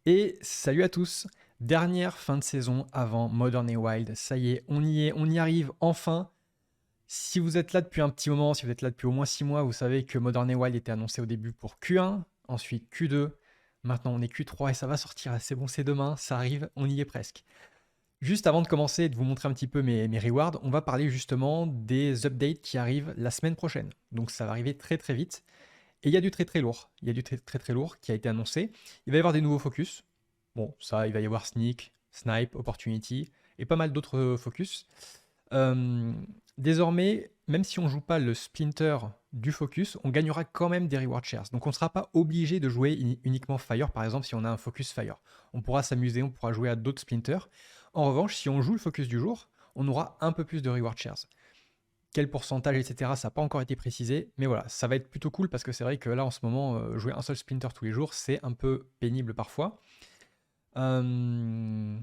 Et salut à tous, dernière fin de saison avant Modern et Wild, ça y est, on y arrive enfin. Si vous êtes là depuis un petit moment, si vous êtes là depuis au moins 6 mois, vous savez que Modern et Wild était annoncé au début pour Q1, ensuite Q2, maintenant on est Q3 et ça va sortir, c'est bon, c'est demain, ça arrive, on y est presque. Juste avant de commencer et de vous montrer un petit peu mes rewards, on va parler justement des updates qui arrivent la semaine prochaine. Donc ça va arriver très très vite. Et il y a du très très lourd. Il y a du très très très lourd qui a été annoncé. Il va y avoir des nouveaux focus. Bon, ça, il va y avoir Sneak, Snipe, Opportunity et pas mal d'autres focus. Euh, Désormais, même si on joue pas le Splinter du focus, on gagnera quand même des reward shares. Donc on ne sera pas obligé de jouer uniquement Fire, par exemple, si on a un focus Fire. On pourra s'amuser, on pourra jouer à d'autres Splinters. En revanche, si on joue le focus du jour, on aura un peu plus de reward shares. Quel pourcentage, etc., ça n'a pas encore été précisé, mais voilà, ça va être plutôt cool parce que c'est vrai que là, en ce moment, jouer un seul Splinter tous les jours, c'est un peu pénible parfois. Euh,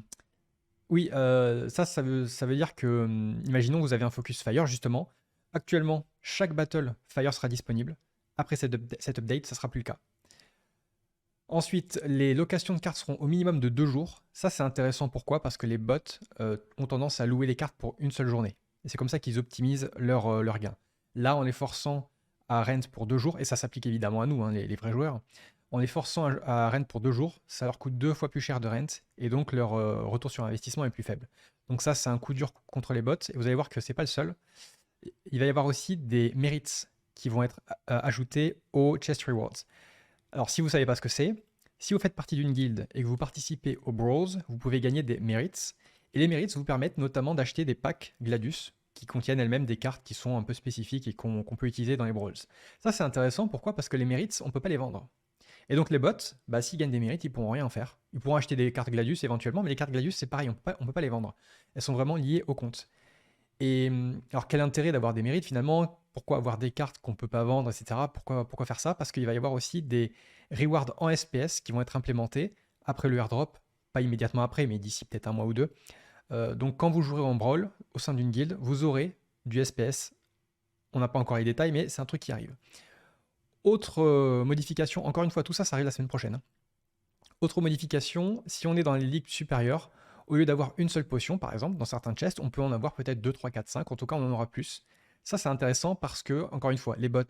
Oui, ça veut dire que, imaginons que vous avez un focus Fire, justement. Actuellement, chaque battle Fire sera disponible. Après cette update, ça sera plus le cas. Ensuite, les locations de cartes seront au minimum de 2 jours. Ça, c'est intéressant. Pourquoi? Parce que les bots ont tendance à louer les cartes pour une seule journée. Et c'est comme ça qu'ils optimisent leur gain. Là, en les forçant à rent pour 2 jours, et ça s'applique évidemment à nous, hein, les vrais joueurs, en les forçant à rent pour 2 jours, ça leur coûte 2 fois plus cher de rent, et donc leur retour sur investissement est plus faible. Donc ça, c'est un coup dur contre les bots, et vous allez voir que c'est pas le seul. Il va y avoir aussi des merits qui vont être ajoutés aux chest rewards. Alors, si vous ne savez pas ce que c'est, si vous faites partie d'une guilde et que vous participez aux Brawls, vous pouvez gagner des merits. Et les merits vous permettent notamment d'acheter des packs Gladius qui contiennent elles-mêmes des cartes qui sont un peu spécifiques et qu'on peut utiliser dans les Brawls. Ça, c'est intéressant. Pourquoi? Parce que les merits, on ne peut pas les vendre. Et donc, les bots, bah, s'ils gagnent des mérites, ils pourront rien en faire. Ils pourront acheter des cartes Gladius éventuellement, mais les cartes Gladius, c'est pareil, on peut pas les vendre. Elles sont vraiment liées au compte. Et alors, quel intérêt d'avoir des mérites finalement? Pourquoi avoir des cartes qu'on ne peut pas vendre, etc. Pourquoi faire ça? Parce qu'il va y avoir aussi des rewards en SPS qui vont être implémentés après le airdrop, pas immédiatement après, mais d'ici peut-être un mois ou deux. Donc, quand vous jouerez en Brawl au sein d'une guilde, vous aurez du SPS. On n'a pas encore les détails, mais c'est un truc qui arrive. Autre modification, encore une fois, tout ça, ça arrive la semaine prochaine, hein. Autre modification, si on est dans les ligues supérieures, au lieu d'avoir une seule potion, par exemple, dans certains chests, on peut en avoir peut-être 2, 3, 4, 5. En tout cas, on en aura plus. Ça, c'est intéressant parce que, encore une fois, les bots,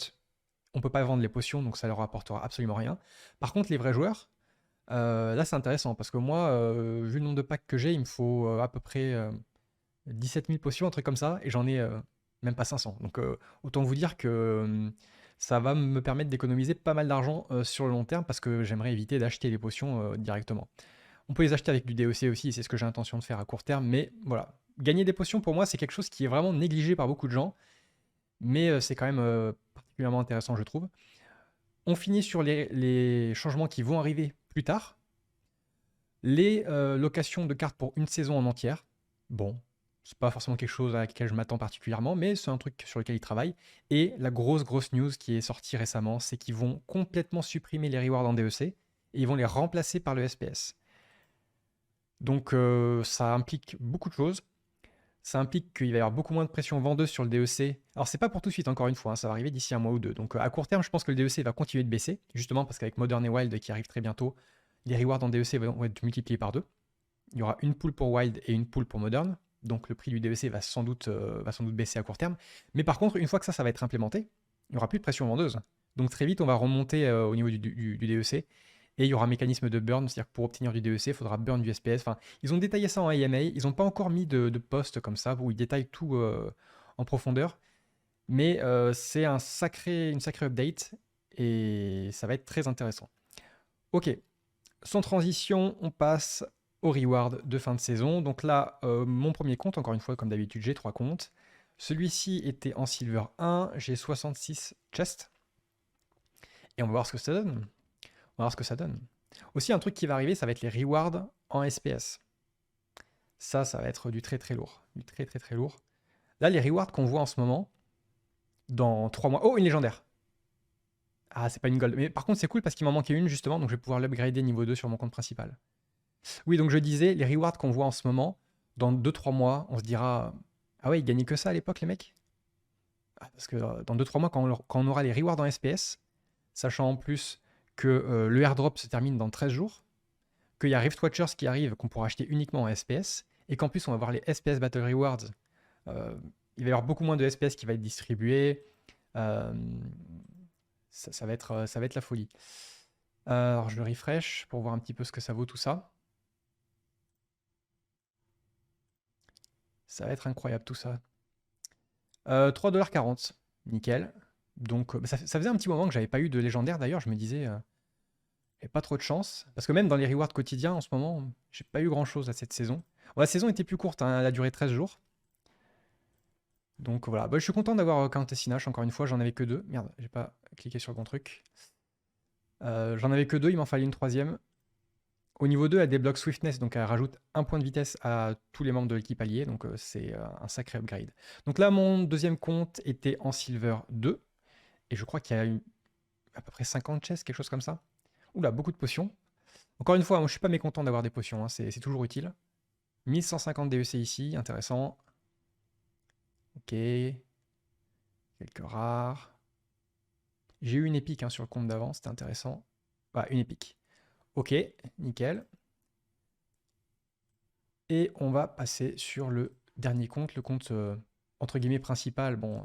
on peut pas vendre les potions, donc ça leur apportera absolument rien. Par contre, les vrais joueurs, là, c'est intéressant parce que moi, vu le nombre de packs que j'ai, il me faut à peu près 17 000 potions, un truc comme ça, et j'en ai même pas 500. Donc, autant vous dire que ça va me permettre d'économiser pas mal d'argent sur le long terme parce que j'aimerais éviter d'acheter les potions directement. On peut les acheter avec du DEC aussi, c'est ce que j'ai l'intention de faire à court terme, mais voilà. Gagner des potions, pour moi, c'est quelque chose qui est vraiment négligé par beaucoup de gens, mais c'est quand même particulièrement intéressant, je trouve. On finit sur les changements qui vont arriver plus tard. Les locations de cartes pour une saison en entière. Bon, c'est pas forcément quelque chose à laquelle je m'attends particulièrement, mais c'est un truc sur lequel ils travaillent. Et la grosse news qui est sortie récemment, c'est qu'ils vont complètement supprimer les rewards en DEC et ils vont les remplacer par le SPS. Donc ça implique beaucoup de choses. Ça implique qu'il va y avoir beaucoup moins de pression vendeuse sur le DEC. Alors c'est pas pour tout de suite, encore une fois, hein, ça va arriver d'ici un mois ou deux. Donc à court terme, je pense que le DEC va continuer de baisser, justement parce qu'avec Modern et Wild qui arrive très bientôt, les rewards en DEC vont être multipliés par deux. Il y aura une pool pour Wild et une pool pour Modern. Donc le prix du DEC va sans doute baisser à court terme. Mais par contre, une fois que ça va être implémenté, il n'y aura plus de pression vendeuse. Donc très vite, on va remonter au niveau du DEC. Et il y aura un mécanisme de burn, c'est-à-dire que pour obtenir du DEC, il faudra burn du SPS. Enfin, ils ont détaillé ça en AMA. Ils n'ont pas encore mis de post comme ça où ils détaillent tout en profondeur. Mais c'est une sacrée update et ça va être très intéressant. Ok, sans transition, on passe au reward de fin de saison. Donc là, mon premier compte, encore une fois, comme d'habitude, j'ai 3 comptes. Celui-ci était en Silver 1, j'ai 66 chests. Et on va voir ce que ça donne. On va voir ce que ça donne. Aussi, un truc qui va arriver, ça va être les rewards en SPS. Ça va être du très très lourd. Du très très très lourd. Là, les rewards qu'on voit en ce moment, dans 3 mois. Oh, une légendaire! Ah, c'est pas une gold. Mais par contre, c'est cool parce qu'il m'en manquait une justement, donc je vais pouvoir l'upgrader niveau 2 sur mon compte principal. Oui, donc je disais, les rewards qu'on voit en ce moment, dans 2, 3 mois, on se dira ah ouais, ils gagnaient que ça à l'époque, les mecs? Ah, parce que dans 2, 3 mois, quand on aura les rewards en SPS, sachant en plus que le airdrop se termine dans 13 jours, qu'il y a Rift Watchers qui arrivent, qu'on pourra acheter uniquement en SPS, et qu'en plus on va voir les SPS Battle Rewards. Il va y avoir beaucoup moins de SPS qui va être distribué. Euh, ça va être la folie. Alors je le refresh pour voir un petit peu ce que ça vaut tout ça. Ça va être incroyable tout ça. 3,40$. Nickel. Donc ça faisait un petit moment que j'avais pas eu de légendaire d'ailleurs. Je me disais, j'ai pas trop de chance. Parce que même dans les rewards quotidiens en ce moment, j'ai pas eu grand chose à cette saison. Bon, la saison était plus courte, hein, elle a duré 13 jours. Donc voilà, bah, je suis content d'avoir Countess Inash, encore une fois, j'en avais que 2. Merde, j'ai pas cliqué sur le bon truc. J'en avais que 2, il m'en fallait une troisième. Au niveau 2, elle débloque Swiftness, donc elle rajoute un point de vitesse à tous les membres de l'équipe alliée, donc c'est un sacré upgrade. Donc là, mon deuxième compte était en Silver 2, et je crois qu'il y a eu à peu près 50 chests, quelque chose comme ça. Oula, beaucoup de potions. Encore une fois, moi, je suis pas mécontent d'avoir des potions, hein, c'est toujours utile. 1150 DEC ici, intéressant. Ok. Quelques rares. J'ai eu une épique hein, sur le compte d'avant, c'était intéressant. Bah, une épique. Ok, nickel. Et on va passer sur le dernier compte, le compte entre guillemets principal. Bon,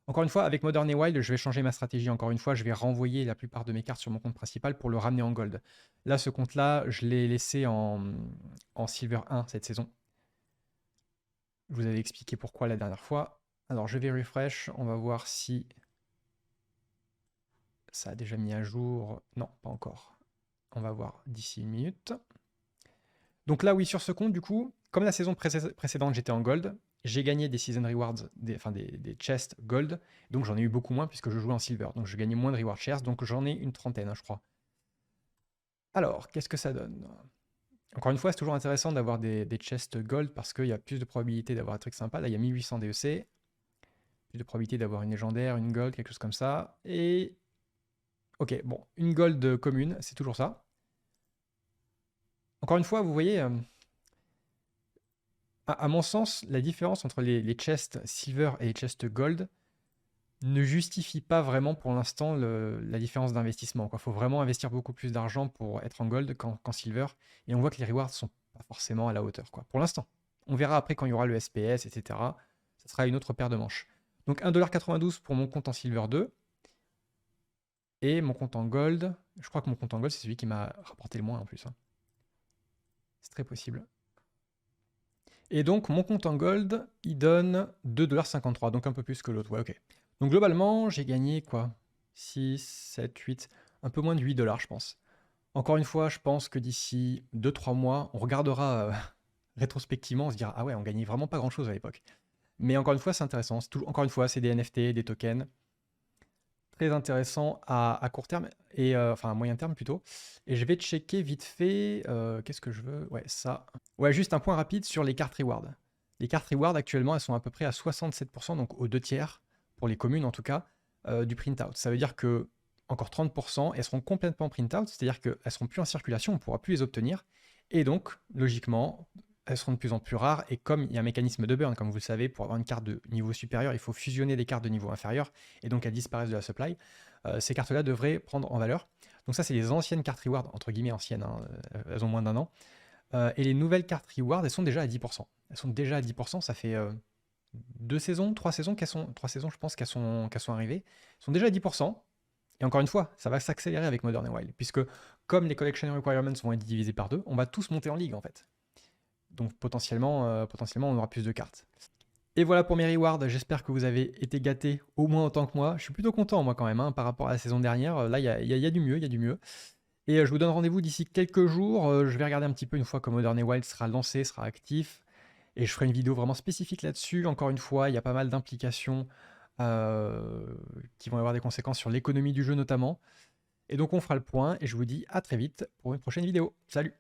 encore une fois, avec Modern et Wild, je vais changer ma stratégie. Encore une fois, je vais renvoyer la plupart de mes cartes sur mon compte principal pour le ramener en gold. Là, ce compte-là, je l'ai laissé en Silver 1 cette saison. Je vous avais expliqué pourquoi la dernière fois. Alors, je vais refresh. On va voir si ça a déjà mis à jour. Non, pas encore. On va voir d'ici une minute. Donc là, oui, sur ce compte, du coup, comme la saison précédente, j'étais en gold, j'ai gagné des season rewards, des chests gold, donc j'en ai eu beaucoup moins puisque je jouais en silver. Donc je gagnais moins de reward shares, donc j'en ai une trentaine, hein, je crois. Alors, qu'est-ce que ça donne? Encore une fois, c'est toujours intéressant d'avoir des chests gold parce qu'il y a plus de probabilité d'avoir un truc sympa. Là, il y a 1800 DEC, plus de probabilité d'avoir une légendaire, une gold, quelque chose comme ça. Et ok, bon, une gold commune, c'est toujours ça. Encore une fois, vous voyez, à mon sens, la différence entre les chests silver et les chests gold ne justifie pas vraiment pour l'instant la différence d'investissement. Il faut vraiment investir beaucoup plus d'argent pour être en gold qu'en silver. Et on voit que les rewards ne sont pas forcément à la hauteur, quoi, pour l'instant. On verra après quand il y aura le SPS, etc. Ça sera une autre paire de manches. Donc 1,92$ pour mon compte en silver 2. Et mon compte en gold, je crois que mon compte en gold, c'est celui qui m'a rapporté le moins en plus, hein. C'est très possible. Et donc, mon compte en gold, il donne 2,53$, donc un peu plus que l'autre. Ouais, ok. Donc, globalement, j'ai gagné quoi? 6, 7, 8, un peu moins de 8$, je pense. Encore une fois, je pense que d'ici 2-3 mois, on regardera rétrospectivement, on se dira, ah ouais, on gagnait vraiment pas grand-chose à l'époque. Mais encore une fois, c'est intéressant. Encore une fois, c'est des NFT, des tokens. Très intéressant à court terme, et enfin à moyen terme plutôt. Et je vais checker vite fait, qu'est-ce que je veux? Ouais, ça. Ouais, juste un point rapide sur les cartes reward. Les cartes reward actuellement, elles sont à peu près à 67%, donc aux 2/3, pour les communes en tout cas, du print-out. Ça veut dire que encore 30%, elles seront complètement print-out, c'est-à-dire qu'elles seront plus en circulation, on ne pourra plus les obtenir. Et donc, logiquement, elles seront de plus en plus rares. Et comme il y a un mécanisme de burn, comme vous le savez, pour avoir une carte de niveau supérieur, il faut fusionner des cartes de niveau inférieur, et donc elles disparaissent de la supply. Ces cartes-là devraient prendre en valeur. Donc ça, c'est les anciennes cartes reward, entre guillemets anciennes, hein, elles ont moins d'un an. Et les nouvelles cartes reward, elles sont déjà à 10%. Elles sont déjà à 10%, ça fait 2 saisons, 3 saisons qu'elles sont, 3 saisons je pense qu'elles sont arrivées. Elles sont déjà à 10%. Et encore une fois, ça va s'accélérer avec Modern et Wild, puisque comme les collection requirements vont être divisés par 2, on va tous monter en ligue en fait. Donc potentiellement, on aura plus de cartes. Et voilà pour mes rewards, j'espère que vous avez été gâtés au moins autant que moi. Je suis plutôt content moi quand même, hein, par rapport à la saison dernière. Là, il y a du mieux, il y a du mieux. Et je vous donne rendez-vous d'ici quelques jours. Je vais regarder un petit peu une fois que Modern et Wild sera lancé, sera actif. Et je ferai une vidéo vraiment spécifique là-dessus. Encore une fois, il y a pas mal d'implications qui vont avoir des conséquences sur l'économie du jeu notamment. Et donc on fera le point et je vous dis à très vite pour une prochaine vidéo. Salut!